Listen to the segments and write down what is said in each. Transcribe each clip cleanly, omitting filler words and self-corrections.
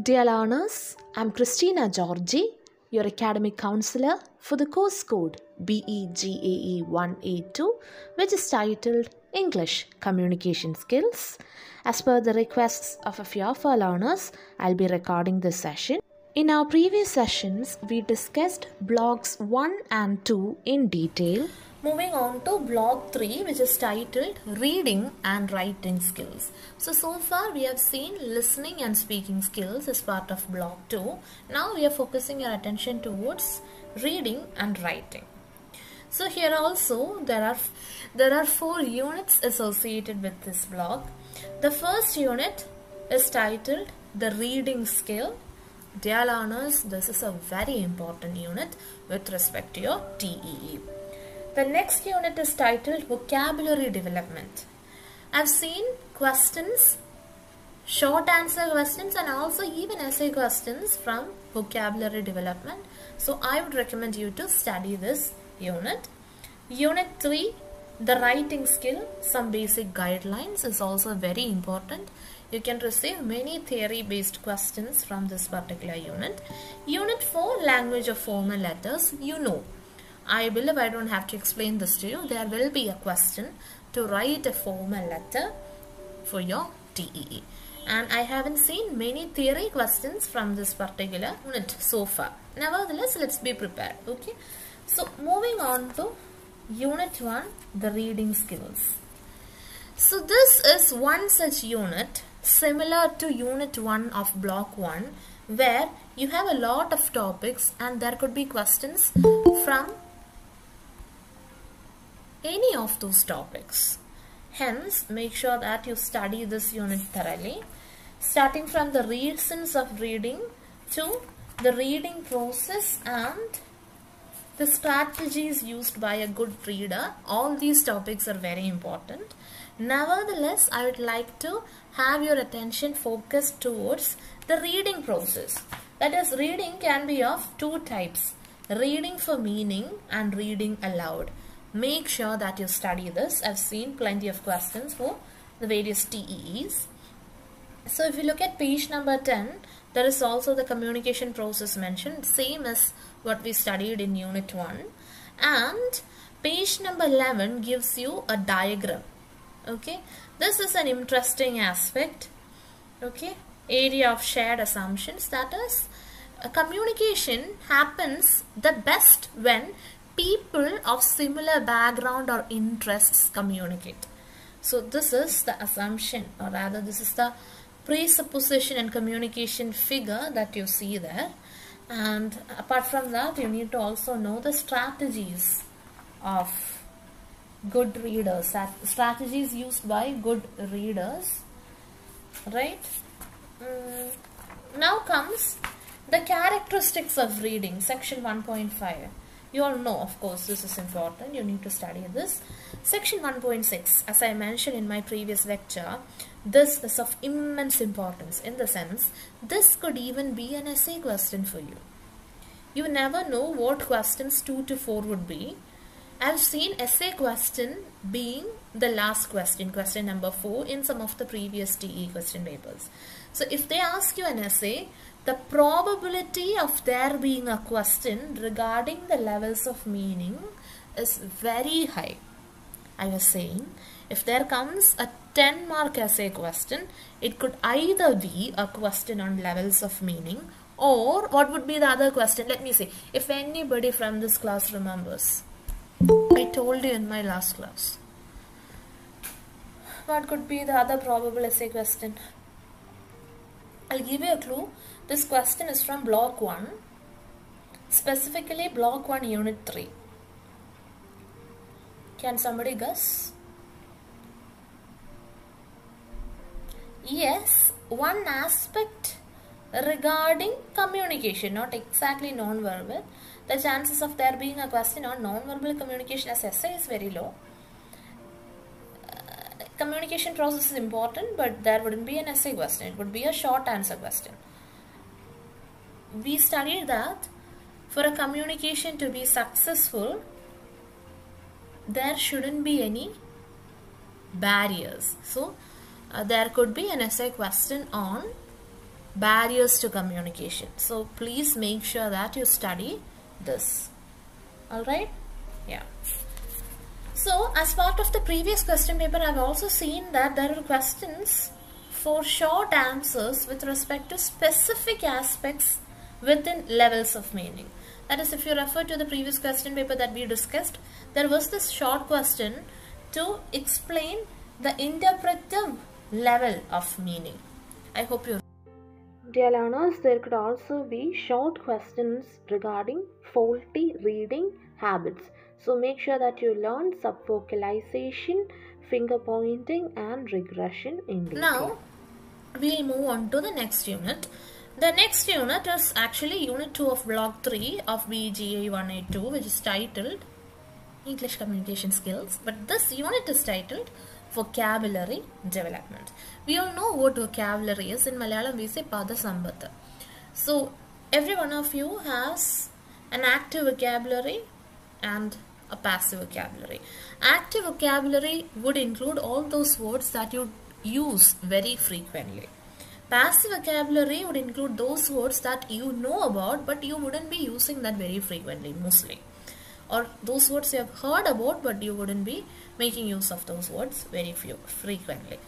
Dear learners, I'm Christina Georgy, your academic counselor for the course code BEGAE-182, which is titled English Communication Skills. As per the requests of a few of our learners, I'll be recording this session. In our previous sessions, we discussed blocks 1 and 2 in detail. Moving on to block 3, which is titled Reading and Writing Skills. So far we have seen listening and speaking skills as part of block 2. Now we are focusing our attention towards reading and writing. So here also there are 4 units associated with this block. The first unit is titled the reading skill. Dear learners, this is a very important unit with respect to your TEE. The next unit is titled Vocabulary Development. I've seen questions, short answer questions and also even essay questions from vocabulary development. So I would recommend you to study this unit. Unit 3, the writing skill, some basic guidelines is also very important. You can receive many theory based questions from this particular unit. Unit 4, language of formal letters. You know, I believe I don't have to explain this to you. There will be a question to write a formal letter for your TEE. And I haven't seen many theory questions from this particular unit so far. Nevertheless, let's be prepared. Okay. So moving on to Unit 1, the reading skills. So this is one such unit similar to Unit 1 of Block 1, where you have a lot of topics and there could be questions from any of those topics. Hence, make sure that you study this unit thoroughly, starting from the reasons of reading to the reading process and the strategies used by a good reader. All these topics are very important. Nevertheless, I would like to have your attention focused towards the reading process. That is, reading can be of 2 types, reading for meaning and reading aloud. Make sure that you study this. I've seen plenty of questions for the various TEEs. So if you look at page number 10, there is also the communication process mentioned, same as what we studied in Unit 1. And page number 11 gives you a diagram. Okay, this is an interesting aspect. Okay, area of shared assumptions, that is, communication happens the best when people of similar background or interests communicate. So this is the assumption, or rather this is the presupposition and communication figure that you see there. And apart from that, you need to also know the strategies of good readers, strategies used by good readers, right? Now comes the characteristics of reading, section 1.5. You all know, of course, this is important. You need to study this. Section 1.6, as I mentioned in my previous lecture, this is of immense importance in the sense this could even be an essay question for you. You never know what questions 2 to 4 would be. I've seen essay question being the last question, question number 4 in some of the previous TE question papers. So if they ask you an essay, the probability of there being a question regarding the levels of meaning is very high. I was saying, if there comes a 10-mark essay question, it could either be a question on levels of meaning, or what would be the other question? Let me see. If anybody from this class remembers, I told you in my last class. What could be the other probable essay question? I'll give you a clue. This question is from Block 1, specifically Block 1, Unit 3. Can somebody guess? Yes, one aspect regarding communication, not exactly non-verbal. The chances of there being a question on non-verbal communication as essay is very low. Communication process is important, but there wouldn't be an essay question. It would be a short answer question. We studied that for a communication to be successful, there shouldn't be any barriers. So there could be an essay question on barriers to communication. So please make sure that you study this. Alright? Yeah. So as part of the previous question paper, I've also seen that there are questions for short answers with respect to specific aspects within levels of meaning. That is, if you refer to the previous question paper that we discussed, there was this short question to explain the interpretive level of meaning. I hope you. Dear learners, there could also be short questions regarding faulty reading habits. So make sure that you learn subvocalization, finger pointing and regression in detail. Now, we'll move on to the next unit. The next unit is actually unit 2 of block 3 of BEGAE-182, which is titled English Communication Skills. But this unit is titled Vocabulary Development. We all know what vocabulary is. In Malayalam we say Pada Sambatha. So every one of you has an active vocabulary and a passive vocabulary. Active vocabulary would include all those words that you use very frequently. Passive vocabulary would include those words that you know about but you wouldn't be using that very frequently, mostly. Or those words you have heard about but you wouldn't be making use of those words very frequently.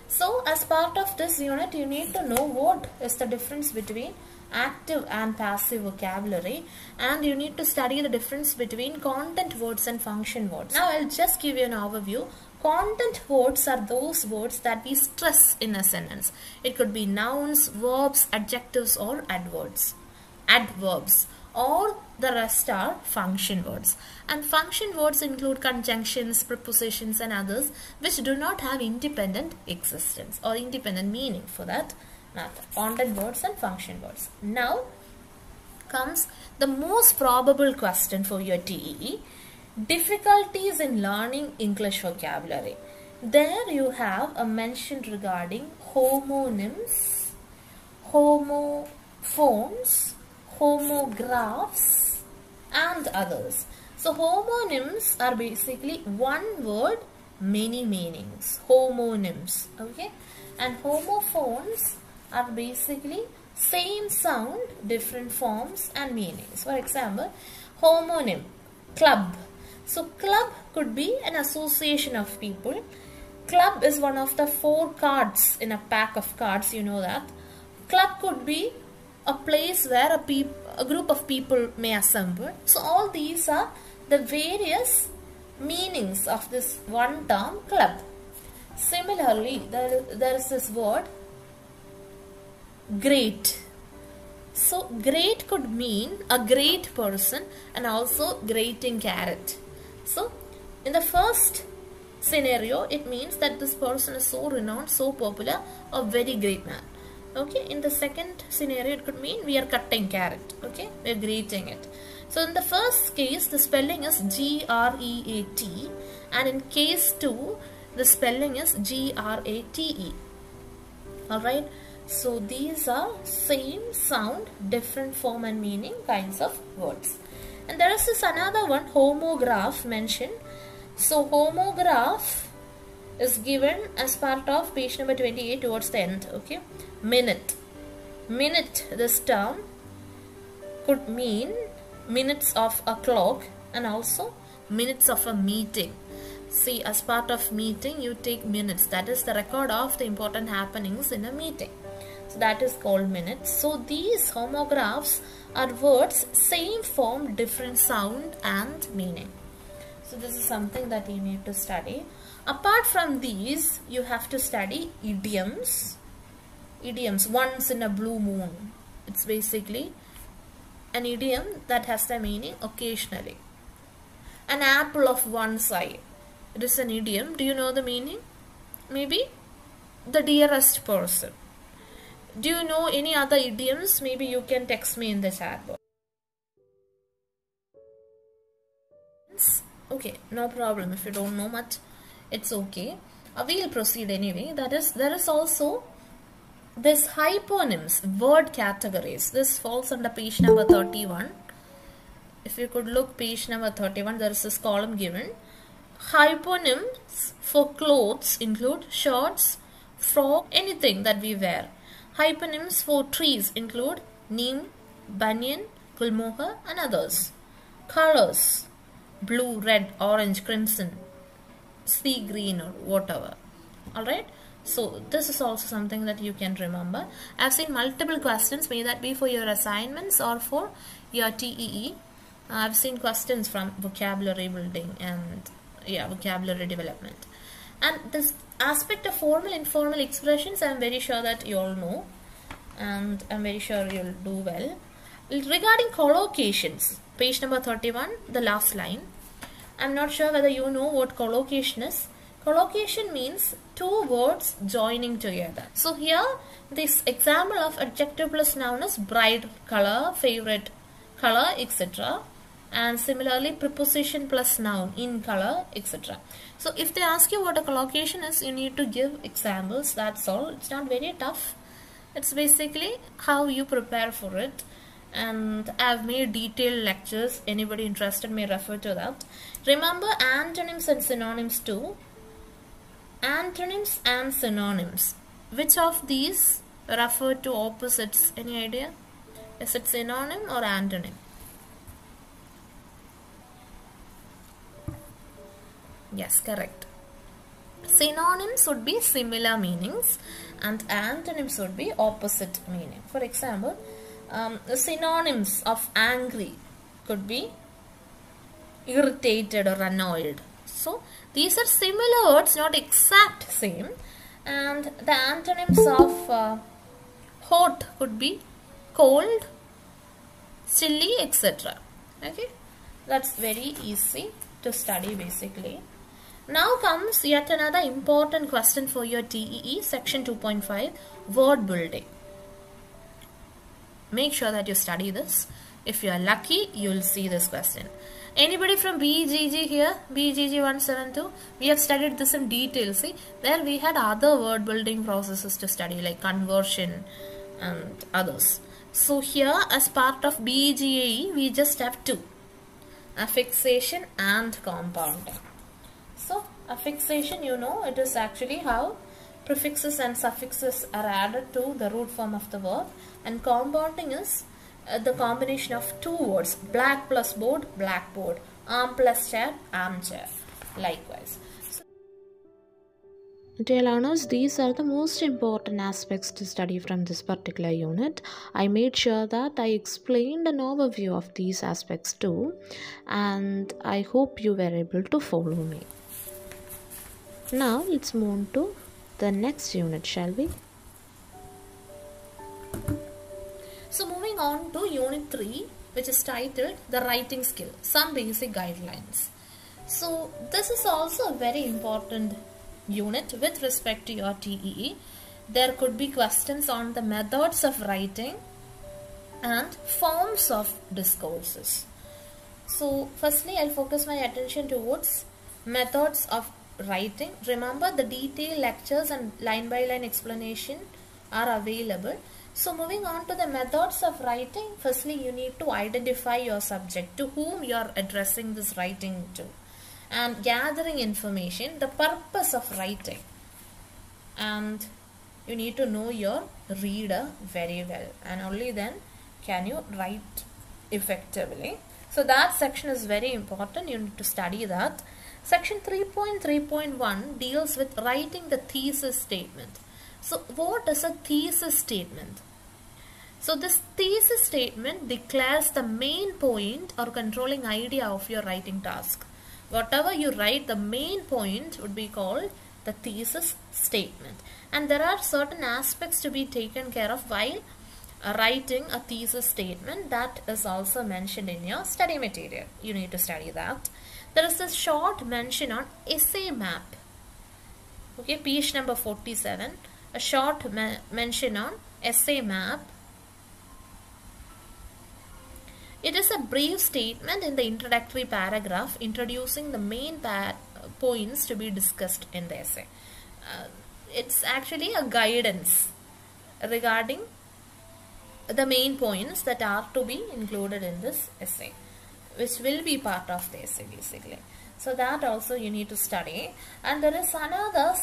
So as part of this unit, you need to know what is the difference between active and passive vocabulary, and you need to study the difference between content words and function words. Now I'll just give you an overview. Content words are those words that we stress in a sentence. It could be nouns, verbs, adjectives or adverbs. Or the rest are function words. And function words include conjunctions, prepositions and others which do not have independent existence or independent meaning for that matter. Content words and function words. Now comes the most probable question for your TEE. Difficulties in learning English vocabulary. There you have a mention regarding homonyms, homophones, homographs and others. So homonyms are basically one word, many meanings. Homonyms, okay? And homophones are basically same sound, different forms and meanings. For example, homonym, club. So club could be an association of people. Club is one of the 4 cards in a pack of cards, you know that. Club could be a place where a group of people may assemble. So all these are the various meanings of this one term club. Similarly, there is this word great. So great could mean a great person and also grating carrot. So in the first scenario, it means that this person is so renowned, so popular, a very great man. Okay, in the second scenario, it could mean we are cutting carrot. Okay, we are grating it. So in the first case, the spelling is G-R-E-A-T, and in case 2, the spelling is G-R-A-T-E. Alright, so these are same sound, different form and meaning kinds of words. And there is this another one, homograph mentioned. So homograph is given as part of page number 28 towards the end. Okay, minute. Minute, this term could mean minutes of a clock and also minutes of a meeting. See, as part of meeting, you take minutes. That is the record of the important happenings in a meeting. So that is called minutes. So these homographs are words, same form, different sound and meaning. So this is something that you need to study. Apart from these, you have to study idioms. Idioms, once in a blue moon. It's basically an idiom that has the meaning occasionally. An apple of one eye. It is an idiom. Do you know the meaning? Maybe the dearest person. Do you know any other idioms? Maybe you can text me in the chat box. Okay, no problem. If you don't know much, it's okay. We'll proceed anyway. That is, there is also this hyponyms, word categories. This falls under page number 31. If you could look page number 31, there is this column given. Hyponyms for clothes include shorts, frock, anything that we wear. Hyponyms for trees include neem, banyan, gulmohar and others. Colors: blue, red, orange, crimson, sea green or whatever. Alright, so this is also something that you can remember. I've seen multiple questions, may that be for your assignments or for your TEE. I've seen questions from vocabulary building and vocabulary development. And this aspect of formal informal expressions, I'm very sure that you all know, and I'm very sure you'll do well. Regarding collocations, page number 31, the last line. I'm not sure whether you know what collocation is. Collocation means two words joining together. So here, this example of adjective plus noun is bright color, favorite color, etc. And similarly, preposition plus noun, in color, etc. So if they ask you what a collocation is, you need to give examples. That's all. It's not very tough. It's basically how you prepare for it. And I've made detailed lectures. Anybody interested may refer to that. Remember antonyms and synonyms too. Antonyms and synonyms. Which of these refer to opposites? Any idea? Is it synonym or antonym? Yes, correct. Synonyms would be similar meanings and antonyms would be opposite meaning. For example, the synonyms of angry could be irritated or annoyed. So these are similar words, not exact same. And the antonyms of hot could be cold, chilly, etc. Okay, that's very easy to study basically. Now comes yet another important question for your TEE, section 2.5, word building. Make sure that you study this. If you are lucky, you will see this question. Anybody from BEGE here? BEGE 172? We have studied this in detail. See, there we had other word building processes to study like conversion and others. So here as part of BEGE, we just have two. Affixation and compounding. So affixation, you know, it is actually how prefixes and suffixes are added to the root form of the verb, and compounding is the combination of two words, black plus board, blackboard, arm plus chair, armchair, likewise. Dear learners, these are the most important aspects to study from this particular unit. I made sure that I explained an overview of these aspects too, and I hope you were able to follow me. Now let's move on to the next unit, shall we? So moving on to unit 3, which is titled the writing skill, some basic guidelines. So this is also a very important unit with respect to your TEE. There could be questions on the methods of writing and forms of discourses. So firstly, I'll focus my attention towards methods of writing. Remember, the detailed lectures and line by line explanation are available. So moving on to the methods of writing, firstly you need to identify your subject, to whom you are addressing this writing to, and gathering information, the purpose of writing, and you need to know your reader very well, and only then can you write effectively. So that section is very important. You need to study that. Section 3.3.1 deals with writing the thesis statement. So what is a thesis statement? So this thesis statement declares the main point or controlling idea of your writing task. Whatever you write, the main point would be called the thesis statement. And there are certain aspects to be taken care of while writing a thesis statement. That is also mentioned in your study material. You need to study that. There is a short mention on essay map. Okay, page number 47. A short mention on essay map. It is a brief statement in the introductory paragraph introducing the main points to be discussed in the essay. It's actually a guidance regarding the main points that are to be included in this essay, which will be part of the essay basically. So that also you need to study. And there is another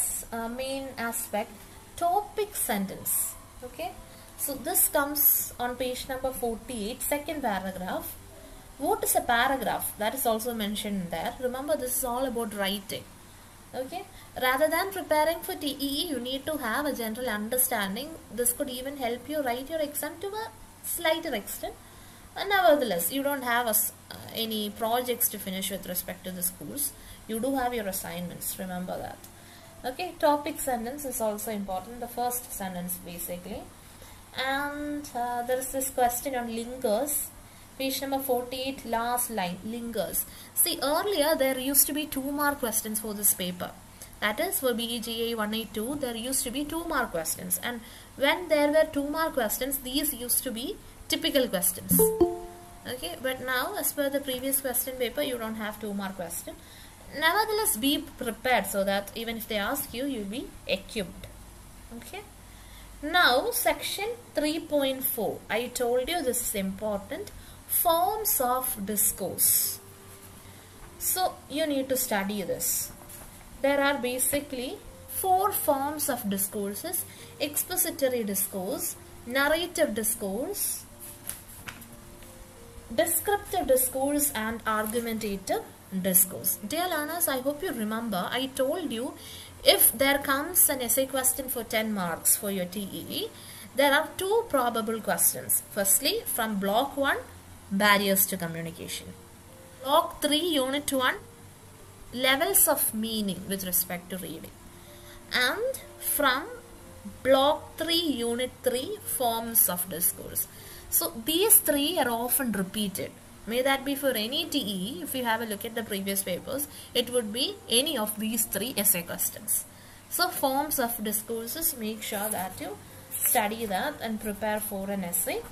main aspect, topic sentence. Okay, So this comes on page number 48, second paragraph. What is a paragraph? That is also mentioned there. Remember, this is all about writing. Okay, rather than preparing for TEE, you need to have a general understanding. This could even help you write your exam to a slighter extent. And nevertheless, you don't have any projects to finish with respect to this course. You do have your assignments, remember that. Okay, topic sentence is also important, the first sentence basically. And there is this question on lingers. Page number 48, last line, lingers. See, earlier there used to be 2 mark questions for this paper. That is, for BEGAE-182, there used to be 2 mark questions. And when there were 2 mark questions, these used to be typical questions. Okay, but now, as per the previous question paper, you don't have 2 mark question. Nevertheless, be prepared so that even if they ask you, you'll be equipped. Okay. Now, section 3.4. I told you this is important. Forms of discourse. So you need to study this. There are basically 4 forms of discourses: expository discourse, narrative discourse, descriptive discourse, and argumentative discourse. Dear learners, I hope you remember I told you if there comes an essay question for 10 marks for your TEE, there are 2 probable questions. Firstly, from block 1, barriers to communication. Block 3, unit 1, levels of meaning with respect to reading. And from block 3, unit 3, forms of discourse. So these 3 are often repeated. May that be for any TEE. If you have a look at the previous papers, it would be any of these 3 essay questions. So forms of discourses, make sure that you study that and prepare for an essay.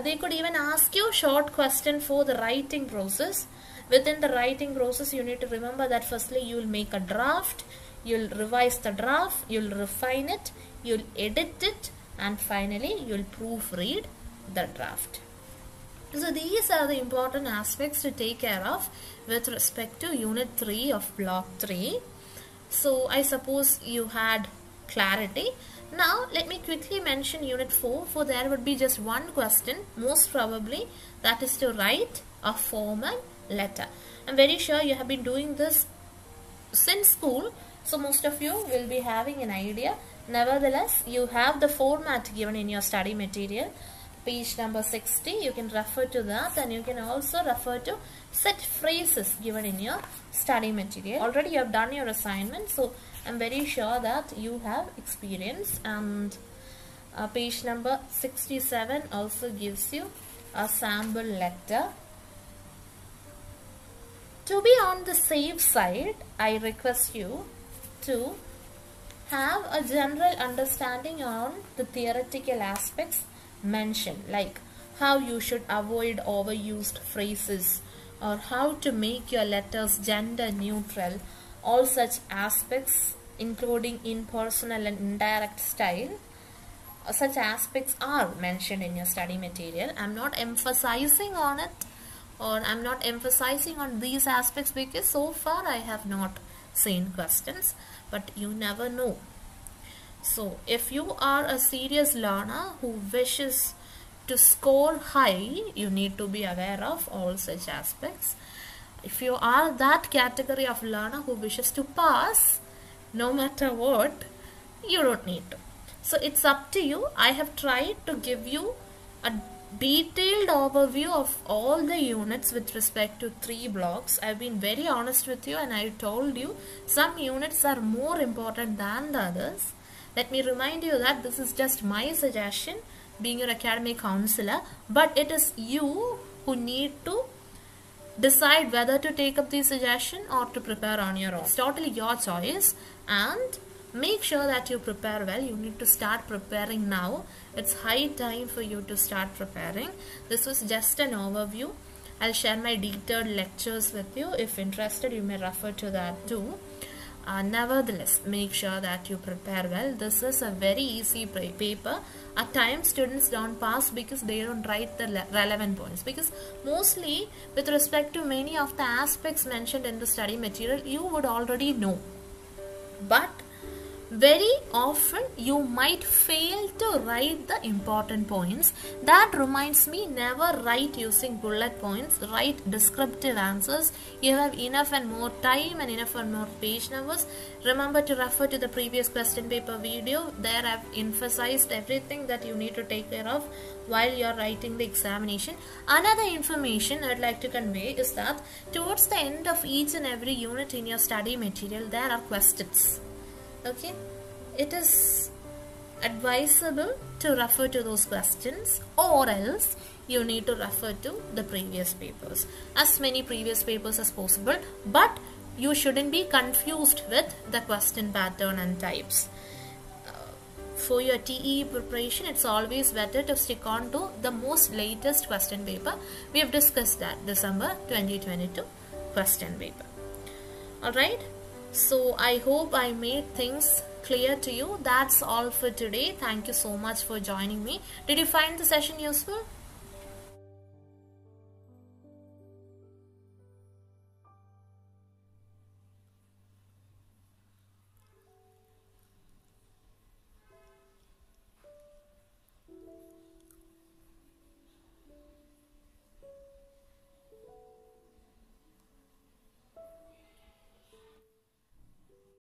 They could even ask you short question for the writing process. Within the writing process, you need to remember that firstly you will make a draft, you'll revise the draft, you'll refine it, you'll edit it, and finally you'll proofread the draft. So these are the important aspects to take care of with respect to unit 3 of block 3. So I suppose you had clarity. Now let me quickly mention unit 4, for there would be just 1 question most probably, that is to write a formal letter. I'm very sure you have been doing this since school, so most of you will be having an idea. Nevertheless, you have the format given in your study material. Page number 60, you can refer to that, and you can also refer to set phrases given in your study material. Already you have done your assignment, so I'm very sure that you have experience. And page number 67 also gives you a sample letter. To be on the safe side, I request you to have a general understanding on the theoretical aspects mentioned, like how you should avoid overused phrases or how to make your letters gender neutral. All such aspects, including impersonal and indirect style, such aspects are mentioned in your study material. I'm not emphasizing on it, or I'm not emphasizing on these aspects because so far I have not seen questions, but you never know. So if you are a serious learner who wishes to score high, you need to be aware of all such aspects. If you are that category of learner who wishes to pass no matter what, you don't need to. So it's up to you. I have tried to give you a detailed overview of all the units with respect to 3 blocks. I've been very honest with you, and I told you some units are more important than the others. Let me remind you that this is just my suggestion, being your academic counselor, but it is you who need to decide whether to take up the suggestion or to prepare on your own. It's totally your choice, and make sure that you prepare well. You need to start preparing now. It's high time for you to start preparing. This was just an overview. I'll share my detailed lectures with you. If interested, you may refer to that too. Nevertheless, make sure that you prepare well. This is a very easy paper. At times, students don't pass because they don't write the relevant points. Because mostly, with respect to many of the aspects mentioned in the study material, you would already know. But very often you might fail to write the important points. That reminds me, never write using bullet points, write descriptive answers. You have enough and more time and enough and more page numbers. Remember to refer to the previous question paper video. There I've emphasized everything that you need to take care of while you're writing the examination. Another information I'd like to convey is that towards the end of each and every unit in your study material, there are questions. Okay, it is advisable to refer to those questions, or else you need to refer to the previous papers, as many previous papers as possible, but you shouldn't be confused with the question pattern and types. For your TE preparation, it's always better to stick on to the most latest question paper. We have discussed that, December 2022 question paper. Alright, so I hope I made things clear to you. That's all for today. Thank you so much for joining me. Did you find the session useful?